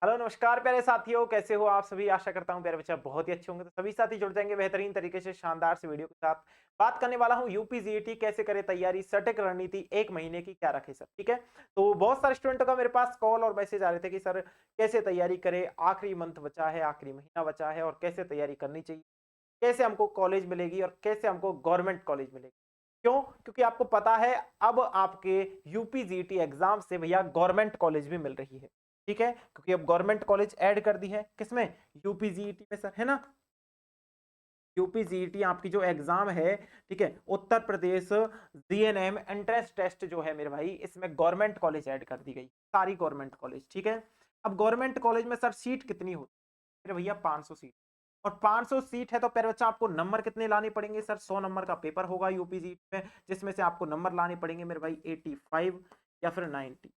Hello नमस्कार प्यारे साथियों, कैसे हो आप सभी। आशा करता हूँ प्यारे बच्चा बहुत ही अच्छे होंगे। तो सभी साथी जुड़ जाएंगे बेहतरीन तरीके से शानदार से वीडियो के साथ। बात करने वाला हूँ यूपी जीईटी कैसे करे तैयारी, सटीक रणनीति एक महीने की क्या रखे सर। ठीक है, तो बहुत सारे स्टूडेंटों का मेरे पास कॉल और मैसेज आ रहे थे कि सर कैसे तैयारी करे, आखिरी मंथ बचा है, आखिरी महीना बचा है और कैसे तैयारी करनी चाहिए, कैसे हमको कॉलेज मिलेगी और कैसे हमको गवर्नमेंट कॉलेज मिलेगी। क्यों? क्योंकि आपको पता है अब आपके यूपी जीईटी एग्जाम से भैया गवर्नमेंट कॉलेज भी मिल रही है। ठीक है, क्योंकि अब गवर्नमेंट कॉलेज ऐड कर दी है किसमें, यूपी जीईटी में सर, है ना। यूपी जीईटी आपकी जो एग्जाम है, ठीक है, Uttar Pradesh GNM entrance test जो है मेरे भाई, इसमें गवर्नमेंट कॉलेज ऐड कर दी गई, सारी गवर्नमेंट कॉलेज। ठीक है, अब गवर्नमेंट कॉलेज में सर सीट कितनी होती है मेरे भैया, 500 सीट। और 500 सीट है तो प्यारे बच्चा आपको नंबर कितने लाने पड़ेंगे सर, 100 नंबर का पेपर होगा यूपी जीईटी में, जिसमें से आपको नंबर लाने पड़ेंगे मेरे भाई 85 या फिर 90।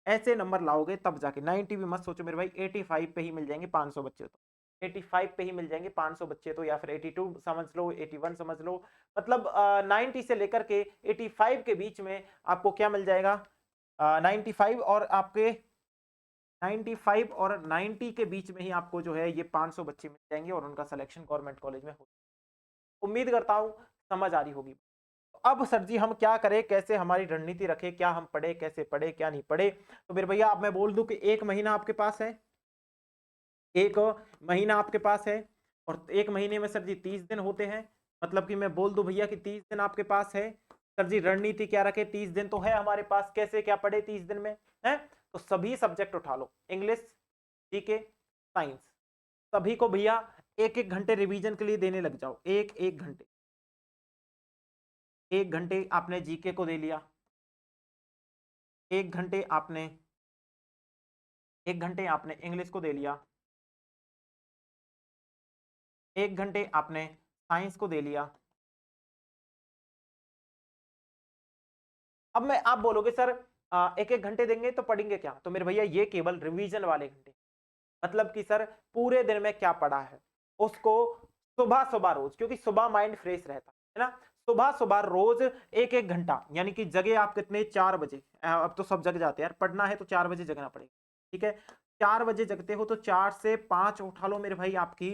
ऐसे नंबर लाओगे तब जाके, 90 भी मत सोचो मेरे भाई, 85 पे ही मिल जाएंगे 500 बच्चे तो, 85 पे ही मिल जाएंगे 500 बच्चे तो, या फिर 82 समझ लो, 81 समझ लो। मतलब 90 से लेकर के 85 के बीच में आपको क्या मिल जाएगा, 95 और आपके 95 और 90 के बीच में ही आपको जो है ये 500 बच्चे मिल जाएंगे और उनका सिलेक्शन गवर्नमेंट कॉलेज में हो। उम्मीद करता हूं समझ आ रही होगी। अब सर जी हम क्या करें, कैसे हमारी रणनीति रखें, क्या हम पढ़े, कैसे पढ़े, क्या नहीं पढ़े। तो मेरे भैया अब मैं बोल दूं कि एक महीना आपके पास है, एक महीना आपके पास है, और एक महीने में सर जी 30 दिन होते हैं। मतलब कि मैं बोल दूं भैया कि 30 दिन आपके पास है। सर जी रणनीति क्या रखे, 30 दिन तो है हमारे पास, कैसे क्या पढ़े 30 दिन में है। तो सभी सब्जेक्ट उठा लो, इंग्लिश, जीके, साइंस, सभी को भैया एक एक घंटे रिवीजन के लिए देने लग जाओ, एक एक घंटे। एक घंटे आपने जीके को दे लिया, एक घंटे आपने, एक घंटे आपने इंग्लिश को दे लिया, एक घंटे आपने साइंस को दे लिया। अब मैं, आप बोलोगे सर एक एक घंटे देंगे तो पढ़ेंगे क्या, तो मेरे भैया ये केवल रिवीजन वाले घंटे। मतलब कि सर पूरे दिन में क्या पढ़ा है उसको सुबह सुबह रोज, क्योंकि सुबह माइंड फ्रेश रहता है ना, सुबह सुबह रोज एक एक घंटा, यानी कि जगह आप कितने, 4 बजे, अब तो सब जग जाते हैं यार, पढ़ना है तो 4 बजे जगना पड़ेगा। ठीक है, 4 बजे जगते हो तो 4 से 5 उठा लो मेरे भाई आपकी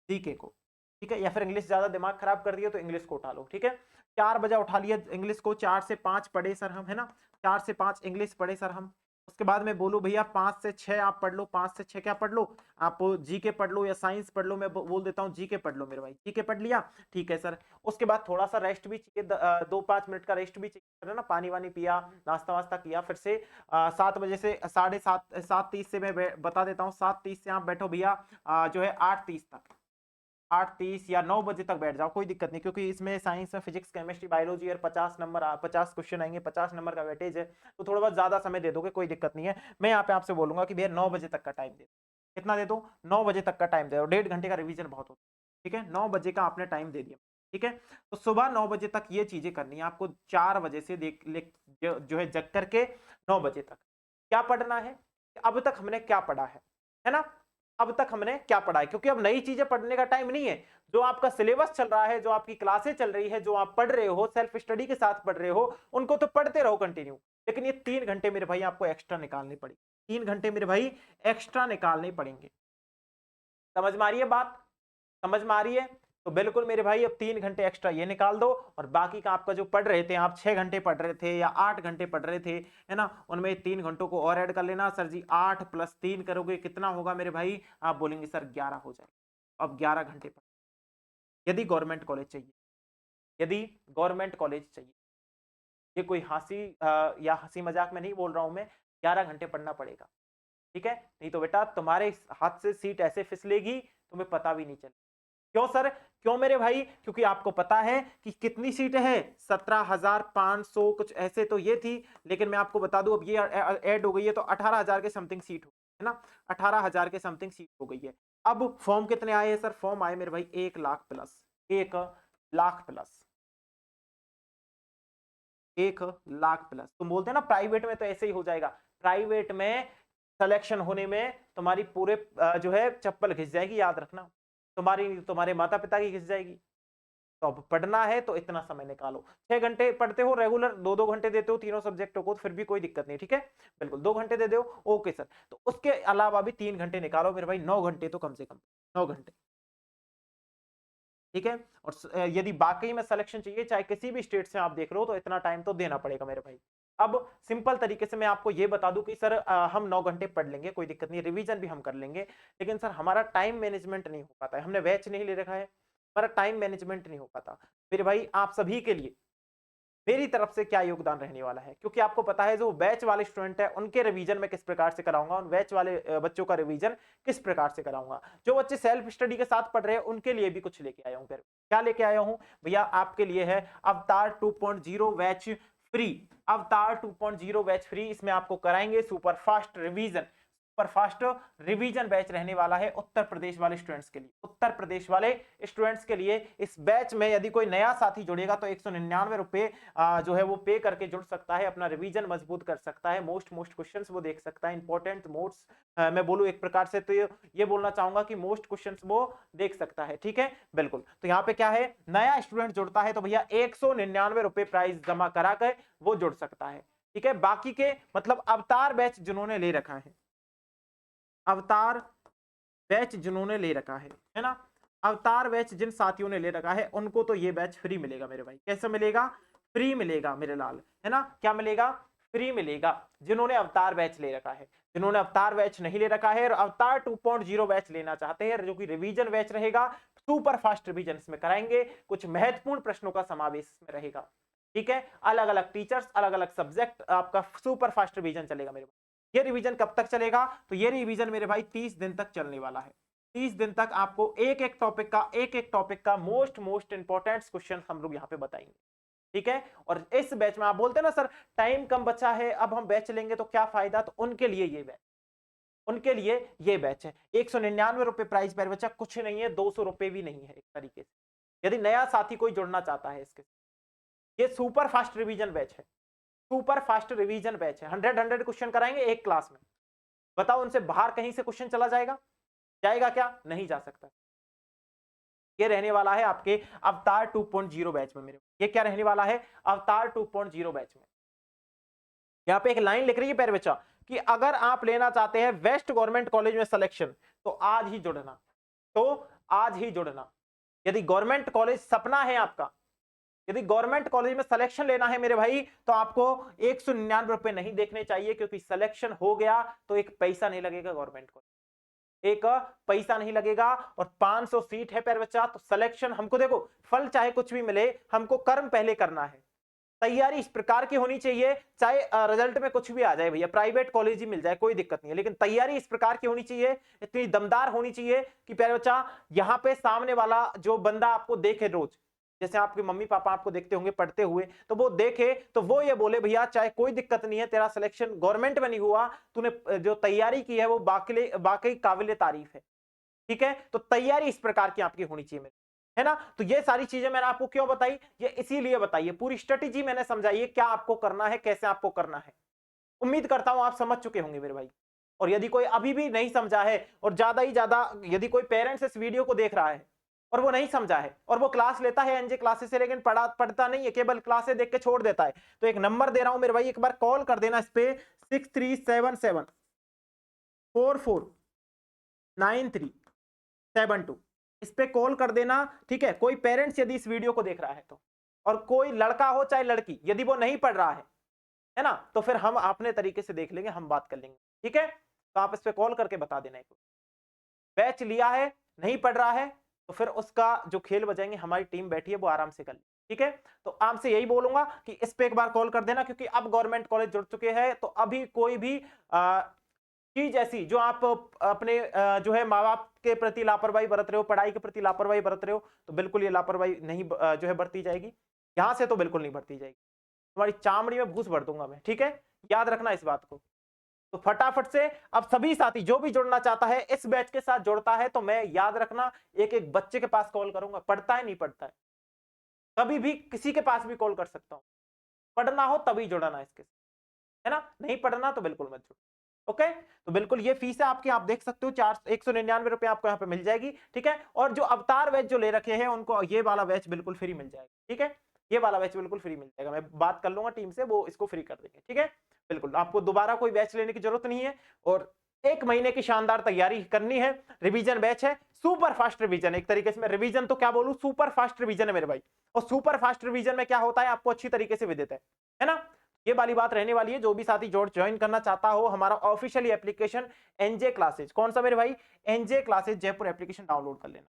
जीके को। ठीक है, या फिर इंग्लिश ज्यादा दिमाग खराब कर दिया तो इंग्लिश को उठा लो। ठीक है, 4 बजे उठा लिया इंग्लिश को, 4 से 5 पढ़े सर हम, है ना, 4 से 5 इंग्लिश पढ़े सर हम। उसके बाद में बोलूं भैया 5 से 6 आप पढ़ लो, 5 से 6 क्या पढ़ लो, आप जीके पढ़ लो या साइंस पढ़ लो, मैं बोल देता हूँ जीके पढ़ लो मेरे भाई, जीके पढ़ लिया। ठीक है सर, उसके बाद थोड़ा सा रेस्ट भी चाहिए, 2-5 मिनट का रेस्ट भी चाहिए, है ना, पानी वानी पिया, नाश्ता वास्ता किया, फिर से 7 बजे से 7:30, 7:30 से मैं बता देता हूँ, 7:30 से आप बैठो भैया जो है 8:30 तक, 8:30 या 9 बजे तक बैठ जाओ, कोई दिक्कत नहीं, क्योंकि इसमें साइंस में फिजिक्स, केमिस्ट्री, बायोलॉजी और 50 नंबर, 50 क्वेश्चन आएंगे, 50 नंबर का वेटेज है, तो थोड़ा बहुत ज्यादा समय दे दोगे, कोई दिक्कत नहीं है। मैं यहाँ पे आपसे बोलूंगा कि भैया 9 बजे तक का टाइम दे, कितना दे दो, 9 बजे तक का टाइम दे दो, 1.5 घंटे का रिवीजन बहुत होता है। ठीक है, 9 बजे का आपने टाइम दे दिया। ठीक है, तो सुबह 9 बजे तक ये चीजें करनी है आपको, 4 बजे से देख जो है जग करके 9 बजे तक क्या पढ़ना है, अब तक हमने क्या पढ़ा है ना, अब तक हमने क्या पढ़ा है, क्योंकि अब नई चीजें पढ़ने का टाइम नहीं है। जो आपका सिलेबस चल रहा है, जो आपकी क्लासेस चल रही है, जो आप पढ़ रहे हो, सेल्फ स्टडी के साथ पढ़ रहे हो, उनको तो पढ़ते रहो कंटिन्यू। लेकिन ये 3 घंटे मेरे भाई आपको एक्स्ट्रा निकालने पड़ेंगे, 3 घंटे मेरे भाई एक्स्ट्रा निकालने पड़ेंगे। समझ में आ रही है बात, समझ में आ रही है। तो बिल्कुल मेरे भाई अब 3 घंटे एक्स्ट्रा ये निकाल दो, और बाकी का आपका जो पढ़ रहे थे, आप 6 घंटे पढ़ रहे थे या 8 घंटे पढ़ रहे थे, है ना, उनमें 3 घंटों को और ऐड कर लेना। सर जी 8 + 3 करोगे कितना होगा मेरे भाई, आप बोलेंगे सर 11 हो जाए। अब 11 घंटे पढ़, यदि गवर्नमेंट कॉलेज चाहिए, यदि गवर्नमेंट कॉलेज चाहिए, ये कोई हंसी या हंसी मजाक में नहीं बोल रहा हूं मैं, 11 घंटे पढ़ना पड़ेगा। ठीक है, नहीं तो बेटा तुम्हारे हाथ से सीट ऐसे फिसलेगी तुम्हें पता भी नहीं चलेगा। क्यों सर, क्यों मेरे भाई, क्योंकि आपको पता है कि कितनी सीटें हैं, 17,500 कुछ ऐसे तो ये थी, लेकिन मैं आपको बता दूं अब ये ऐड हो गई है, तो 18,000 के समथिंग सीट हो, है ना, 18,000 के समथिंग सीट हो गई है। अब फॉर्म कितने आए हैं सर, फॉर्म आए मेरे भाई 1 lakh plus, 1 lakh plus, 1 lakh plus. तुम बोलते हैं ना प्राइवेट में तो ऐसे ही हो जाएगा, प्राइवेट में सिलेक्शन होने में तुम्हारी पूरे जो है चप्पल घिस जाएगी, याद रखना, तुम्हारी, तुम्हारे माता पिता की घिस जाएगी। तो अब पढ़ना है तो इतना समय निकालो। 6 घंटे पढ़ते हो रेगुलर, 2-2 घंटे देते हो तीनों सब्जेक्टों को, फिर भी कोई दिक्कत नहीं, ठीक है, बिल्कुल 2 घंटे दे दो, ओके सर। तो उसके अलावा भी 3 घंटे निकालो मेरे भाई, 9 घंटे तो कम से कम, 9 घंटे, ठीक है। और यदि बाकी में सिलेक्शन चाहिए, चाहे किसी भी स्टेट से आप देख रहे हो, तो इतना टाइम तो देना पड़ेगा मेरे भाई। अब सिंपल तरीके से मैं आपको ये बता दूं कि सर हम 9 घंटे पढ़ लेंगे, कोई दिक्कत नहीं, रिवीजन भी हम कर लेंगे, लेकिन सर हमारा टाइम मैनेजमेंट नहीं हो पाता है, हमने बैच नहीं ले रखा है, हमारा टाइम मैनेजमेंट नहीं हो पाता। मेरे भाई आप सभी के लिए मेरी तरफ से क्या योगदान रहने वाला है, क्योंकि आपको पता है जो बैच वाले स्टूडेंट है उनके रिवीजन में किस प्रकार से कराऊंगा, उन बैच वाले बच्चों का रिवीजन किस प्रकार से कराऊंगा। जो बच्चे सेल्फ स्टडी के साथ पढ़ रहे हैं उनके लिए भी कुछ लेके आया हूं। फिर क्या लेके आया हूं भैया, आपके लिए है अवतार 2.0 बैच फ्री, अवतार 2.0 बैच फ्री। इसमें आपको कराएंगे super fast revision, super fast revision batch रहने वाला है उत्तर प्रदेश वाले स्टूडेंट्स के लिए। उत्तर प्रदेश वाले स्टूडेंट्स के लिए इस बैच में यदि कोई नया साथी जुड़ेगा तो 199 रुपए जो है वो पे करके जुड़ सकता है, अपना रिवीजन मजबूत कर सकता है, मोस्ट क्वेश्चंस वो देख सकता है, इंपॉर्टेंट मोड्स मैं बोलूं एक प्रकार से तो ये बोलना चाहूंगा कि मोस्ट क्वेश्चंस वो देख सकता है, ठीक है, बिल्कुल। तो यहाँ पे क्या है, नया स्टूडेंट जुड़ता है तो भैया 199 रुपए प्राइस जमा करा कर वो जुड़ सकता है, ठीक है। बाकी के मतलब अवतार बैच जिन्होंने ले रखा है, अवतार बैच जिन्होंने ले रखा है ना, अवतार बैच जिन साथियों ने ले रखा है उनको तो ये बैच फ्री मिलेगा मेरे भाई। कैसे मिलेगा, फ्री मिलेगा मेरे लाल, है ना, क्या मिलेगा, फ्री मिलेगा, जिन्होंने अवतार बैच ले रखा है। जिन्होंने अवतार बैच नहीं ले रखा है और अवतार 2.0 बैच लेना चाहते हैं, जो कि रिवीजन बैच रहेगा, सुपर फास्ट रिवीजन इसमें कराएंगे, कुछ महत्वपूर्ण प्रश्नों का समावेश इसमें रहेगा, ठीक है, अलग अलग टीचर्स, अलग अलग सब्जेक्ट, आपका सुपर फास्ट रिवीजन चलेगा मेरे भाई। ये रिवीजन कब तक चलेगा, तो ये रिवीजन मेरे भाई 30 दिन तक चलने वाला है। 30 दिन तक आपको एक एक टॉपिक का मोस्ट इंपॉर्टेंट क्वेश्चन हम लोग यहाँ पे बताएंगे, ठीक है। और इस बैच में आप बोलते हैं ना सर टाइम कम बचा है, अब हम बैच लेंगे तो क्या फायदा, तो उनके लिए ये बैच, उनके लिए ये बैच है। 199 रुपए प्राइस पर बच्चा, कुछ नहीं है, 200 रुपए भी नहीं है एक तरीके से, यदि नया साथी कोई जुड़ना चाहता है इसके। ये सुपर फास्ट रिवीजन बैच है, सुपर फास्ट रिवीजन बैच है, 100 क्वेश्चन कराएंगे एक क्लास में। बताओ उनसे बाहर कहीं से क्वेश्चन चला जाएगा, जाएगा क्या, नहीं जा सकता। ये रहने वाला है आपके अवतार 2.0 बैच में मेरे, ये क्या रहने वाला है, अवतार 2.0 बैच में। यहां पे एक लाइन लिख रही है प्यारे बच्चा कि अगर आप लेना चाहते हैं वेस्ट गवर्नमेंट कॉलेज में सिलेक्शन तो आज ही जुड़ना, तो आज ही जुड़ना। यदि गवर्नमेंट कॉलेज सपना है आपका, यदि गवर्नमेंट कॉलेज में सिलेक्शन लेना है मेरे भाई, तो आपको 199 रुपए नहीं देखने चाहिए, क्योंकि सिलेक्शन हो गया तो एक पैसा नहीं लगेगा गवर्नमेंट को, एक पैसा नहीं लगेगा। और 500 सीट है प्यारे बच्चा, तो सिलेक्शन हमको देखो, फल चाहे कुछ भी मिले, हमको कर्म पहले करना है। तैयारी इस प्रकार की होनी चाहिए, चाहे रिजल्ट में कुछ भी आ जाए भैया, प्राइवेट कॉलेज ही मिल जाए कोई दिक्कत नहीं है, लेकिन तैयारी इस प्रकार की होनी चाहिए, इतनी दमदार होनी चाहिए कि प्यारे बच्चा यहाँ पे सामने वाला जो बंदा आपको देखे रोज, जैसे आपके मम्मी पापा आपको देखते होंगे पढ़ते हुए, तो वो देखे तो वो ये बोले भैया चाहे कोई दिक्कत नहीं है, तेरा सिलेक्शन गवर्नमेंट में नहीं हुआ, तूने जो तैयारी की है वो बाकी काबिल तारीफ है, ठीक है। तो तैयारी इस प्रकार की आपकी होनी चाहिए, है ना। तो ये सारी चीजें मैंने आपको क्यों बताई, ये इसीलिए बताई है, पूरी स्ट्रेटेजी मैंने समझाई है, क्या आपको करना है, कैसे आपको करना है। उम्मीद करता हूं आप समझ चुके होंगे मेरे भाई। और यदि कोई अभी भी नहीं समझा है, और ज्यादा ही ज्यादा यदि कोई पेरेंट्स इस वीडियो को देख रहा है और वो नहीं समझा है, और वो क्लास लेता है एनजे क्लासेस से, लेकिन पढ़ता नहीं है, केवल क्लासेस देख के छोड़ देता है, तो एक नंबर दे रहा हूं मेरे भाई, एक बार कॉल कर देना इस पे 6377449372, इस पे कॉल कर देना, ठीक है। कोई पेरेंट्स यदि इस वीडियो को देख रहा है तो, और कोई लड़का हो चाहे लड़की, यदि वो नहीं पढ़ रहा है ना, तो फिर हम अपने तरीके से देख लेंगे, हम बात कर लेंगे, ठीक है। तो आप इस पे कॉल करके बता देना, एक बैच लिया है नहीं पढ़ रहा है तो फिर उसका जो खेल बजाएंगे, हमारी टीम बैठी है वो आराम से कर ले, ठीक है। तो आपसे यही बोलूंगा कि इस पे एक बार कॉल कर देना, क्योंकि अब गवर्नमेंट कॉलेज जुड़ चुके हैं, तो अभी कोई भी चीज ऐसी जो आप अपने जो है माँ बाप के प्रति लापरवाही बरत रहे हो, पढ़ाई के प्रति लापरवाही बरत रहे हो, तो बिल्कुल ये लापरवाही नहीं जो है बरती जाएगी, यहां से तो बिल्कुल नहीं बरती जाएगी, तुम्हारी चामड़ी में भूस भर दूंगा मैं, ठीक है, याद रखना इस बात को। तो फटाफट से अब सभी साथी जो भी जुड़ना चाहता है इस बैच के साथ जुड़ता है, तो मैं याद रखना एक एक बच्चे के पास कॉल करूंगा, पढ़ता है नहीं पढ़ता है, कभी भी किसी के पास भी कॉल कर सकता हूं, पढ़ना हो तभी जुड़ना इसके, है ना, नहीं पढ़ना तो बिल्कुल मत जुड़ो। ओके, तो बिल्कुल ये फीस है आपकी, आप देख सकते हो 199 रुपए आपको यहाँ पे मिल जाएगी, ठीक है। और जो अवतार बैच जो ले रखे हैं उनको ये वाला बैच बिल्कुल फ्री मिल जाएगा, ठीक है, ये वाला बैच बिल्कुल फ्री मिल जाएगा, मैं बात कर लूंगा टीम से, वो इसको फ्री कर देंगे, ठीक है। बिल्कुल आपको दोबारा कोई बैच लेने की जरूरत नहीं है, और 1 महीने की शानदार तैयारी करनी है। रिवीजन बैच है, सुपर फास्ट रिवीजन, एक तरीके से मैं रिवीजन तो क्या बोलूं, सुपर फास्ट रिवीजन है मेरे भाई। और सुपर फास्ट रिवीजन में क्या होता है आपको अच्छी तरीके से विदित है ना, ये वाली बात रहने वाली है। जो भी साथी ज्वाइन करना चाहता हो, हमारा ऑफिशियली एप्लीकेशन एनजे क्लासेज, कौन सा मेरे भाई, NJ classes Jaipur application download कर लेना।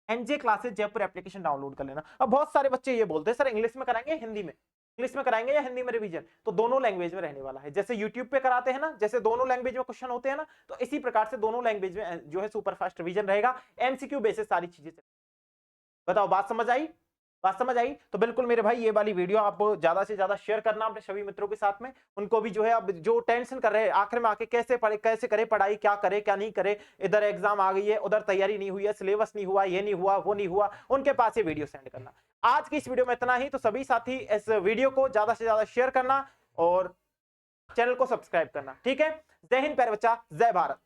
NJ classes Jaipur application download कर लेना। अब बहुत सारे बच्चे ये बोलते हैं सर इंग्लिश में कराएंगे हिंदी में, इंग्लिश में कराएंगे या हिंदी में रिवीजन, तो दोनों लैंग्वेज में रहने वाला है। जैसे यूट्यूब पे कराते हैं ना, जैसे दोनों लैंग्वेज में क्वेश्चन होते हैं ना, तो इसी प्रकार से दोनों लैंग्वेज में जो है सुपर फास्ट रिवीजन रहेगा, एमसीक्यू बेसिस सारी चीजें। बताओ बात समझ आई, बात समझ आई? तो बिल्कुल मेरे भाई ये वाली वीडियो आप ज्यादा से ज्यादा शेयर करना अपने सभी मित्रों के साथ में, उनको भी जो है अब जो टेंशन कर रहे हैं आखिर में आके कैसे पढ़े, कैसे करे पढ़ाई, क्या करे क्या नहीं करे, इधर एग्जाम आ गई है, उधर तैयारी नहीं हुई है, सिलेबस नहीं हुआ, ये नहीं हुआ, वो नहीं हुआ, उनके पास ये वीडियो सेंड करना। आज की इस वीडियो में इतना ही, तो सभी साथी इस वीडियो को ज्यादा से ज्यादा शेयर करना और चैनल को सब्सक्राइब करना, ठीक है। जय हिंद प्यारे बच्चा, जय भारत।